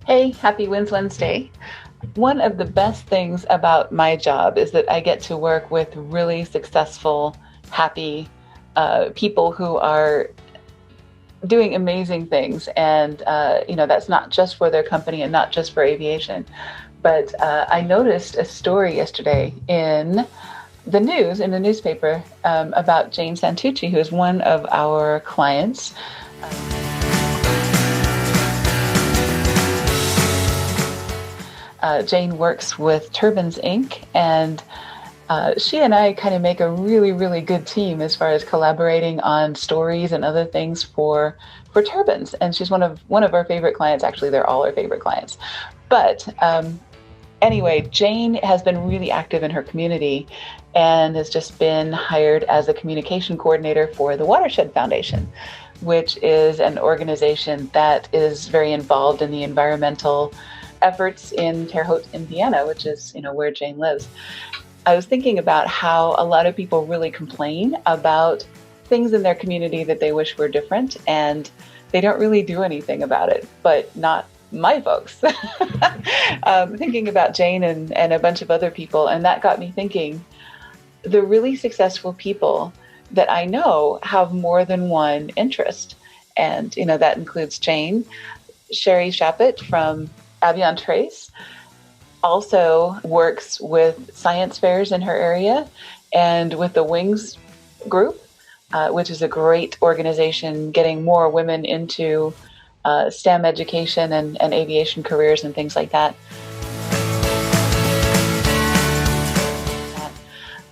Hey, happy Wins Wednesday. One of the best things about my job is that I get to work with really successful, happy people who are doing amazing things. And, that's not just for their company and not just for aviation. But I noticed a story yesterday in the news, in the newspaper, about Jane SANTUCCI, who is one of our clients. Jane works with Turbines Inc., and she and I kind of make a really, really good team as far as collaborating on stories and other things for turbines. And she's one of our favorite clients. Actually, they're all our favorite clients. But anyway, Jane has been really active in her community and has just been hired as a communication coordinator for the Watershed Foundation, which is an organization that is very involved in the environmental efforts in Terre Haute, Indiana, which is, where Jane lives. I was thinking about how a lot of people really complain about things in their community that they wish were different, and they don't really do anything about it, but not my folks. Thinking about Jane and a bunch of other people, and that got me thinking, the really successful people that I know have more than one interest. And, that includes Jane. Sherry CHAPUT from AVION Trace also works with science fairs in her area and with the Wings group, which is a great organization getting more women into STEM education and aviation careers and things like that.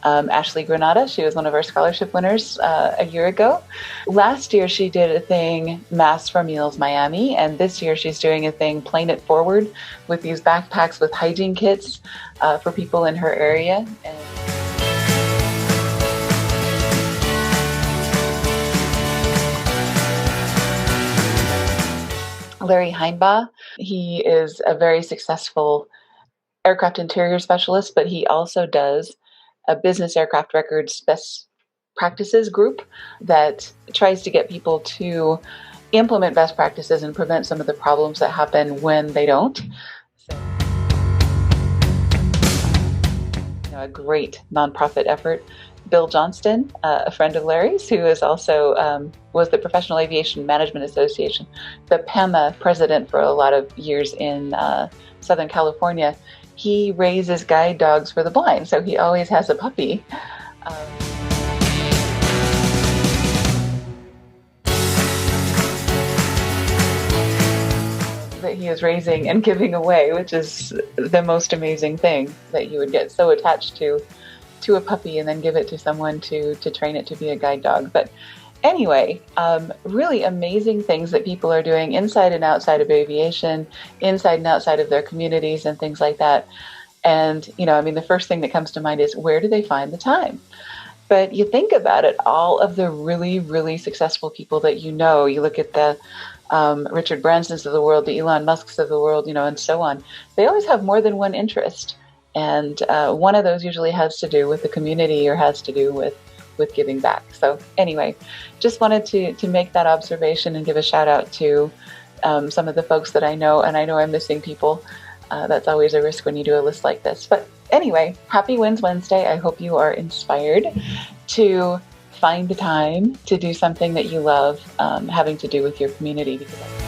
Ashley Granada, she was one of our scholarship winners a year ago. Last year, she did a thing, Masks for Meals Miami, and this year she's doing a thing, Plane It Forward, with these backpacks with hygiene kits for people in her area. Larry HINEBAUGH, he is a very successful aircraft interior specialist, but he also does a business aircraft records best practices group that tries to get people to implement best practices and prevent some of the problems that happen when they don't. So, a great nonprofit effort. Bill Johnston, a friend of Larry's, who is also was the Professional Aviation Management Association, the PAMA president for a lot of years in Southern California. He raises guide dogs for the blind, so he always has a puppy. That he is raising and giving away, which is the most amazing thing, that you would get so attached to a puppy and then give it to someone to train it to be a guide dog. But anyway, really amazing things that people are doing inside and outside of aviation, inside and outside of their communities and things like that. And, the first thing that comes to mind is, where do they find the time? But you think about it, all of the really, really successful people that you look at the Richard Bransons of the world, the Elon Musks of the world, and so on. They always have more than one interest. And one of those usually has to do with the community or has to do with giving back. So anyway, just wanted to make that observation and give a shout out to some of the folks that I know, and I know I'm missing people. That's always a risk when you do a list like this. But anyway, happy Wins Wednesday. I hope you are inspired to find the time to do something that you love having to do with your community, because